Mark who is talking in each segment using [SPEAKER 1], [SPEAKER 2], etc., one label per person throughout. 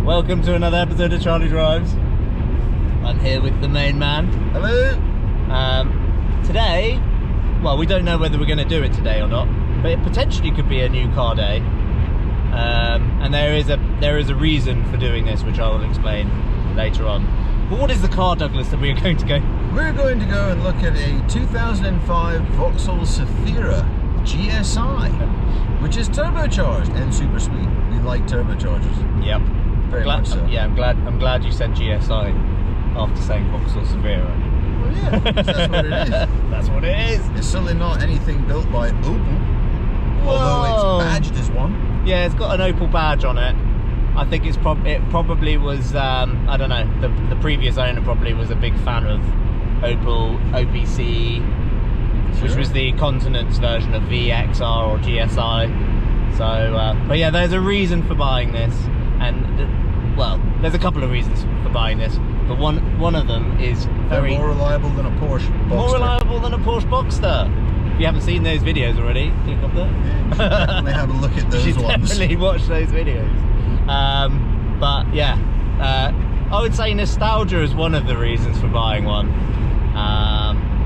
[SPEAKER 1] Welcome to another episode of Charlie Drives. I'm here with the main man.
[SPEAKER 2] Hello.
[SPEAKER 1] Today, well, we don't know whether we're going to do it today or not, but it potentially could be a new car day. And there is a reason for doing this, which I will explain later on. But what is the car, Douglas, that we are going to go?
[SPEAKER 2] We're going to go and look at a 2005 Vauxhall Zafira GSI, which is turbocharged and super sweet. We like turbochargers.
[SPEAKER 1] Yep.
[SPEAKER 2] Very much so.
[SPEAKER 1] Yeah, I'm glad you said GSI after saying Vauxhall Zafira.
[SPEAKER 2] Well, yeah, that's what it is.
[SPEAKER 1] That's what it is.
[SPEAKER 2] It's certainly not anything built by Opel, although it's badged as one.
[SPEAKER 1] Yeah, it's got an Opel badge on it. I think it probably was, I don't know, the previous owner probably was a big fan of Opel OPC, which was the Continent's version of VXR or GSI. So, but yeah, there's a reason for buying this, and well, there's a couple of reasons for buying this, but one of them is very
[SPEAKER 2] more reliable than a Porsche Boxster.
[SPEAKER 1] More reliable than a Porsche Boxster. If you haven't seen those videos already, click up there.
[SPEAKER 2] Yeah, you should definitely have a look at those ones.
[SPEAKER 1] Definitely watch those videos. But yeah, I would say nostalgia is one of the reasons for buying one.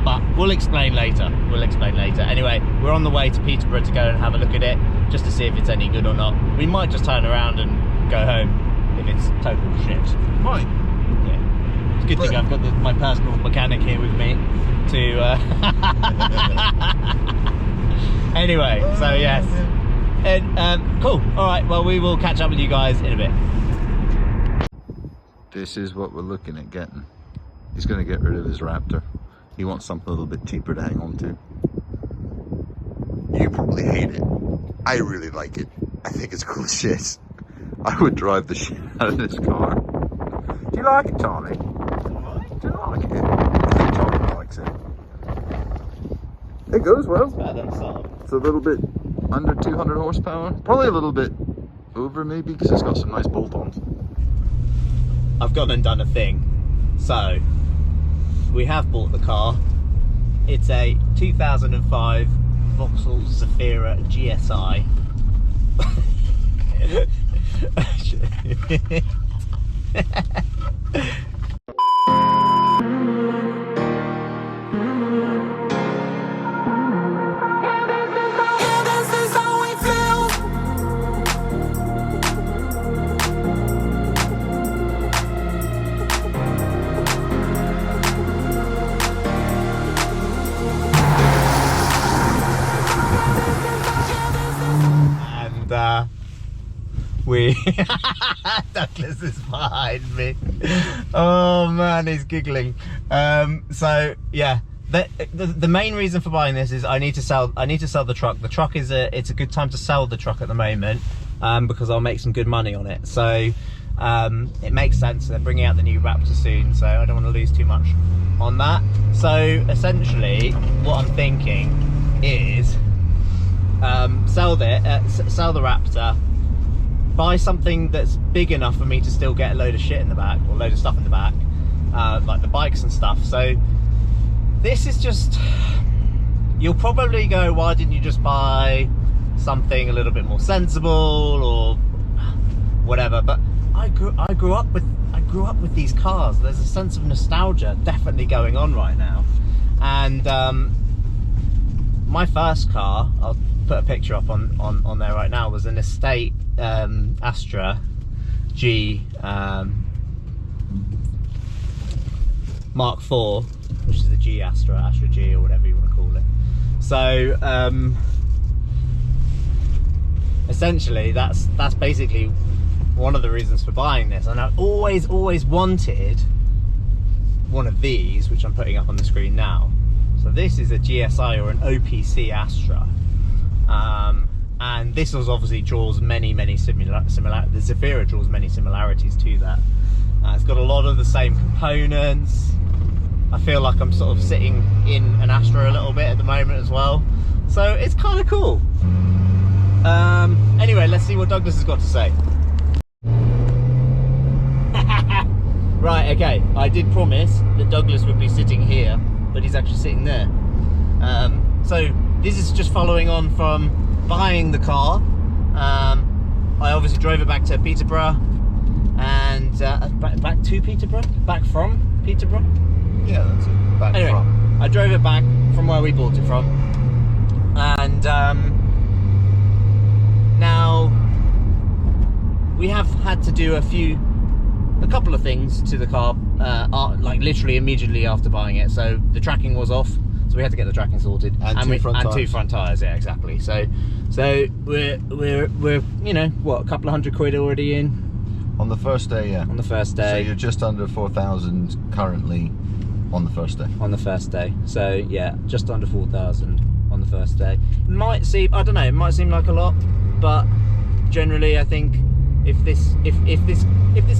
[SPEAKER 1] But we'll explain later. Anyway, we're on the way to Peterborough to go and have a look at it, just to see if it's any good or not. We might just turn around and go home if it's total shit.
[SPEAKER 2] Right.
[SPEAKER 1] Yeah. It's a good thing I've got my personal mechanic here with me to... Anyway, so yes. And, cool. Alright, well, we will catch up with you guys in a bit.
[SPEAKER 2] This is what we're looking at getting. He's going to get rid of his Raptor. He wants something a little bit cheaper to hang on to. You probably hate it. I really like it. I think it's cool as shit. I would drive the shit out of this car. Do you like it, Charlie? Do you like it? I think Charlie likes it. It goes well.
[SPEAKER 1] It's better than Saab.
[SPEAKER 2] It's a little bit under 200 horsepower. Probably a little bit over maybe, because it's got some nice bolt-ons.
[SPEAKER 1] I've gone and done a thing. So, we have bought the car. It's a 2005 Vauxhall Zafira GSI. Douglas is behind me. Oh man, he's giggling. So yeah, the main reason for buying this is I need to sell the truck. The truck is it's a good time to sell the truck at the moment, because I'll make some good money on it. So it makes sense. They're bringing out the new Raptor soon, so I don't want to lose too much on that. So essentially, what I'm thinking is sell the Raptor. Buy something that's big enough for me to still get a load of shit in the back, or a load of stuff in the back, like the bikes and stuff. So this is just, you'll probably go, why didn't you just buy something a little bit more sensible or whatever? But I grew up with these cars. There's a sense of nostalgia definitely going on right now. And my first car, I'll put a picture up on there right now, was an estate Astra G Mark IV, which is the G Astra G, or whatever you want to call it. So essentially that's basically one of the reasons for buying this. And I've always wanted one of these, which I'm putting up on the screen now. So this is a GSI or an OPC Astra. And this obviously draws many the Zafira draws many similarities to that. It's got a lot of the same components. I feel like I'm sort of sitting in an Astra a little bit at the moment as well. So it's kind of cool. Anyway, let's see what Douglas has got to say. Right, okay, I did promise that Douglas would be sitting here, but he's actually sitting there. So this is just following on from buying the car. I obviously drove it back to Peterborough, and back to Peterborough, back from Peterborough.
[SPEAKER 2] Yeah, that's it. Back
[SPEAKER 1] Anyway,
[SPEAKER 2] from.
[SPEAKER 1] I drove it back from where we bought it from, and now we have had to do a couple of things to the car, like literally immediately after buying it. So the tracking was off, so we had to get the tracking sorted,
[SPEAKER 2] And two front
[SPEAKER 1] tires. Yeah, exactly. So we're you know what, a couple of £100 already in
[SPEAKER 2] On the first day, yeah.
[SPEAKER 1] on the first
[SPEAKER 2] So
[SPEAKER 1] day.
[SPEAKER 2] you're just under 4,000 currently on the first day.
[SPEAKER 1] On the first day, so yeah, just under 4,000 on the first day. It might seem, I don't know, it might seem like a lot, but generally, I think if this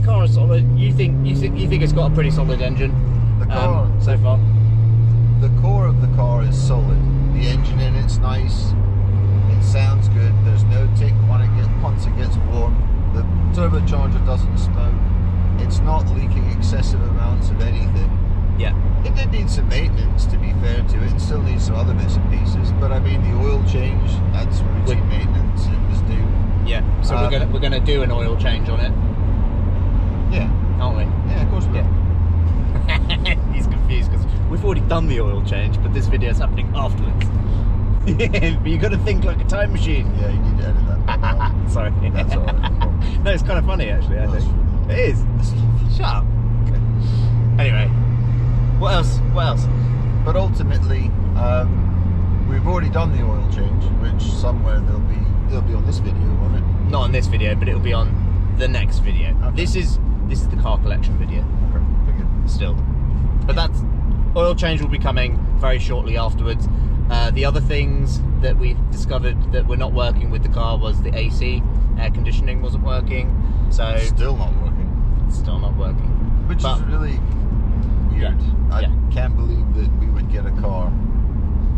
[SPEAKER 1] car is solid, you think it's got a pretty solid engine.
[SPEAKER 2] The car,
[SPEAKER 1] so far.
[SPEAKER 2] the core of the car is solid. The engine in it's nice. It sounds good. There's no tick once it gets warm. The turbocharger doesn't smoke. It's not leaking excessive amounts of anything.
[SPEAKER 1] Yeah.
[SPEAKER 2] It did need some maintenance, to be fair to it. It still needs some other bits and pieces. But I mean, the oil change, that's routine maintenance. It was due.
[SPEAKER 1] Yeah. So we're gonna do an oil change on it,
[SPEAKER 2] Yeah.
[SPEAKER 1] aren't we?
[SPEAKER 2] Yeah, of course we
[SPEAKER 1] Yeah. He's confused because we've already done the oil change, but this video is happening afterwards. But you got to think like a time machine.
[SPEAKER 2] Yeah, you need to edit that part out.
[SPEAKER 1] Sorry.
[SPEAKER 2] That's all right.
[SPEAKER 1] No, it's kind of funny actually. I
[SPEAKER 2] That's
[SPEAKER 1] think it is. Shut up.
[SPEAKER 2] Okay.
[SPEAKER 1] Anyway, what else? What else?
[SPEAKER 2] But ultimately, we've already done the oil change, which somewhere they'll be on this video, won't it?
[SPEAKER 1] Not on this video, but it'll be on the next video.
[SPEAKER 2] Okay.
[SPEAKER 1] This is the car collection video
[SPEAKER 2] Okay, figured.
[SPEAKER 1] still, but that's oil change will be coming very shortly afterwards. The other things that we've discovered that were not working with the car was the AC, air conditioning wasn't working, so
[SPEAKER 2] Still not working.
[SPEAKER 1] it's still not working.
[SPEAKER 2] Which
[SPEAKER 1] But-
[SPEAKER 2] is really weird.
[SPEAKER 1] Yeah,
[SPEAKER 2] I
[SPEAKER 1] yeah.
[SPEAKER 2] can't believe that we would get a car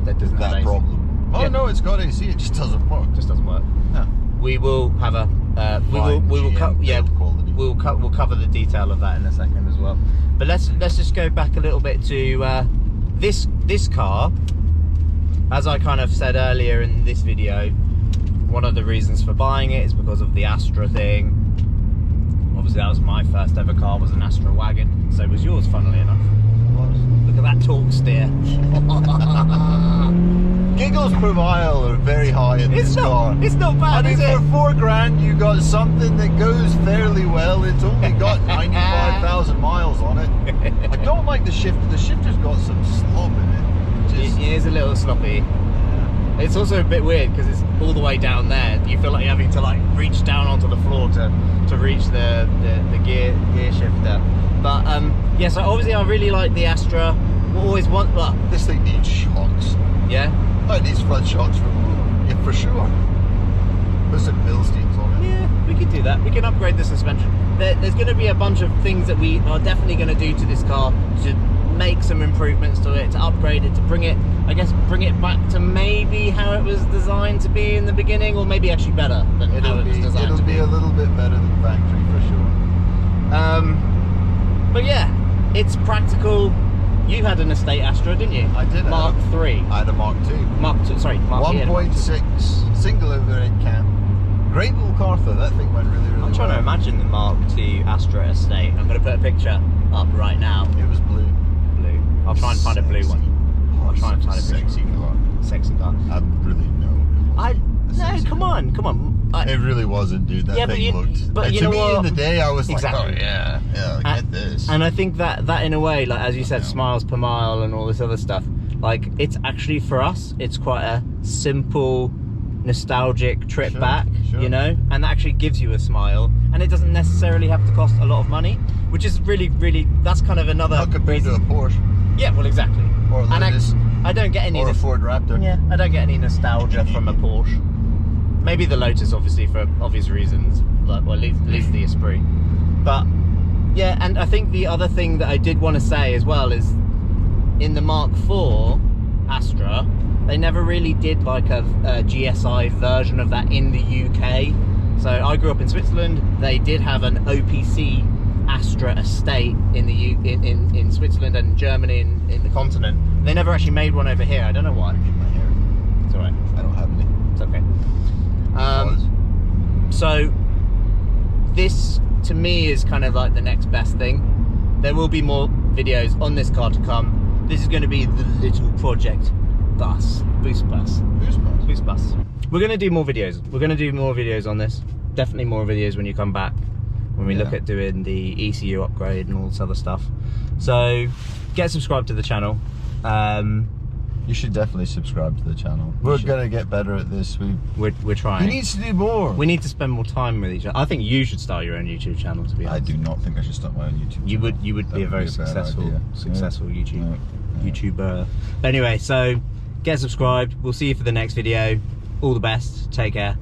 [SPEAKER 1] That
[SPEAKER 2] with
[SPEAKER 1] doesn't have
[SPEAKER 2] that
[SPEAKER 1] AC.
[SPEAKER 2] problem. Oh
[SPEAKER 1] Yeah.
[SPEAKER 2] no, it's got AC, it just doesn't work.
[SPEAKER 1] Just doesn't work.
[SPEAKER 2] Yeah.
[SPEAKER 1] We will have a we
[SPEAKER 2] Fine
[SPEAKER 1] will
[SPEAKER 2] GM build quality.
[SPEAKER 1] we'll cover the detail of that in a second as well. But let's just go back a little bit to this car. As I kind of said earlier in this video, one of the reasons for buying it is because of the Astra thing. Obviously, that was my first ever car, was an Astra wagon. So was yours, funnily enough. Look at that torque steer.
[SPEAKER 2] Giggles per mile are very high in this car.
[SPEAKER 1] It's not
[SPEAKER 2] I
[SPEAKER 1] bad,
[SPEAKER 2] mean,
[SPEAKER 1] is it?
[SPEAKER 2] for £4,000, you got something that goes fairly well. It's only got 95,000 miles on it. I don't like the shifter. The shifter's got some slop in it. Just,
[SPEAKER 1] It is a little sloppy. It's also a bit weird because it's all the way down there. You feel like you're having to like reach down onto the floor to reach the gear shifter. But yeah, so obviously I really like the Astra. Always want, well,
[SPEAKER 2] this thing needs shocks.
[SPEAKER 1] yeah.
[SPEAKER 2] Oh, it needs front shocks for sure. Put some Bilsteins on it.
[SPEAKER 1] Yeah, we could do that. We can upgrade the suspension. There's going to be a bunch of things that we are definitely going to do to this car to make some improvements to it, to upgrade it, to bring it, I guess, bring it back to maybe how it was designed to be in the beginning, or maybe actually better than how it was designed
[SPEAKER 2] It'll
[SPEAKER 1] to be.
[SPEAKER 2] be a little bit better than factory for sure.
[SPEAKER 1] But yeah, it's practical. You had an estate Astra, didn't you?
[SPEAKER 2] I did.
[SPEAKER 1] Mark 3.
[SPEAKER 2] I had a Mark II.
[SPEAKER 1] Mark 2, sorry, Mark
[SPEAKER 2] 1.6 single overhead cam. Great little car though. That thing went really, really
[SPEAKER 1] I'm trying to
[SPEAKER 2] well.
[SPEAKER 1] imagine the Mark 2 Astra estate. I'm going to put a picture up right now.
[SPEAKER 2] It was blue.
[SPEAKER 1] Blue. I'll try and find a blue one.
[SPEAKER 2] Oh,
[SPEAKER 1] I'll try and find a
[SPEAKER 2] sexy car.
[SPEAKER 1] Sexy car.
[SPEAKER 2] I really know.
[SPEAKER 1] No, come on.
[SPEAKER 2] It really wasn't, dude. That
[SPEAKER 1] Yeah, but
[SPEAKER 2] thing looked.
[SPEAKER 1] but you
[SPEAKER 2] to
[SPEAKER 1] know
[SPEAKER 2] me
[SPEAKER 1] what?
[SPEAKER 2] in the day, I was
[SPEAKER 1] Exactly.
[SPEAKER 2] like, oh yeah, get this.
[SPEAKER 1] And I think that in a way, like as you said,
[SPEAKER 2] Yeah.
[SPEAKER 1] miles per mile and all this other stuff, like it's actually for us, it's quite a simple, nostalgic trip
[SPEAKER 2] Sure,
[SPEAKER 1] back,
[SPEAKER 2] sure.
[SPEAKER 1] you know, and that actually gives you a smile, and it doesn't necessarily have to cost a lot of money, which is really, really, that's kind of another
[SPEAKER 2] Not compared to a Porsche
[SPEAKER 1] Yeah, well, exactly.
[SPEAKER 2] or a
[SPEAKER 1] And
[SPEAKER 2] Lotus
[SPEAKER 1] I don't get any.
[SPEAKER 2] or a Ford Raptor.
[SPEAKER 1] Yeah, I don't get any nostalgia from a Porsche. Maybe the Lotus, obviously, for obvious reasons, like, well, at least the Esprit. But yeah, and I think the other thing that I did want to say as well is, in the Mark IV Astra, they never really did like a GSI version of that in the UK. So I grew up in Switzerland. They did have an OPC Astra estate in the in Switzerland and Germany in the continent. They never actually made one over here. I don't know why.
[SPEAKER 2] My hair.
[SPEAKER 1] It's alright.
[SPEAKER 2] I don't have any.
[SPEAKER 1] It's okay. So this to me is kind of like the next best thing. There will be more videos on this car to come. This is going to be the little project bus, boost bus. Boost bus. We're going to do more videos. We're going to do more videos on this. Definitely more videos when you come back, when we look at doing the ECU upgrade and all this other stuff. So get subscribed to the channel.
[SPEAKER 2] You should definitely subscribe to the channel. We're gonna get better at this.
[SPEAKER 1] We're trying.
[SPEAKER 2] He needs to do more.
[SPEAKER 1] We need to spend more time with each other. I think you should start your own YouTube channel, to be honest.
[SPEAKER 2] I do not think I should start my own YouTube channel.
[SPEAKER 1] You would be a very successful YouTuber. But anyway, so get subscribed. We'll see you for the next video. All the best. Take care.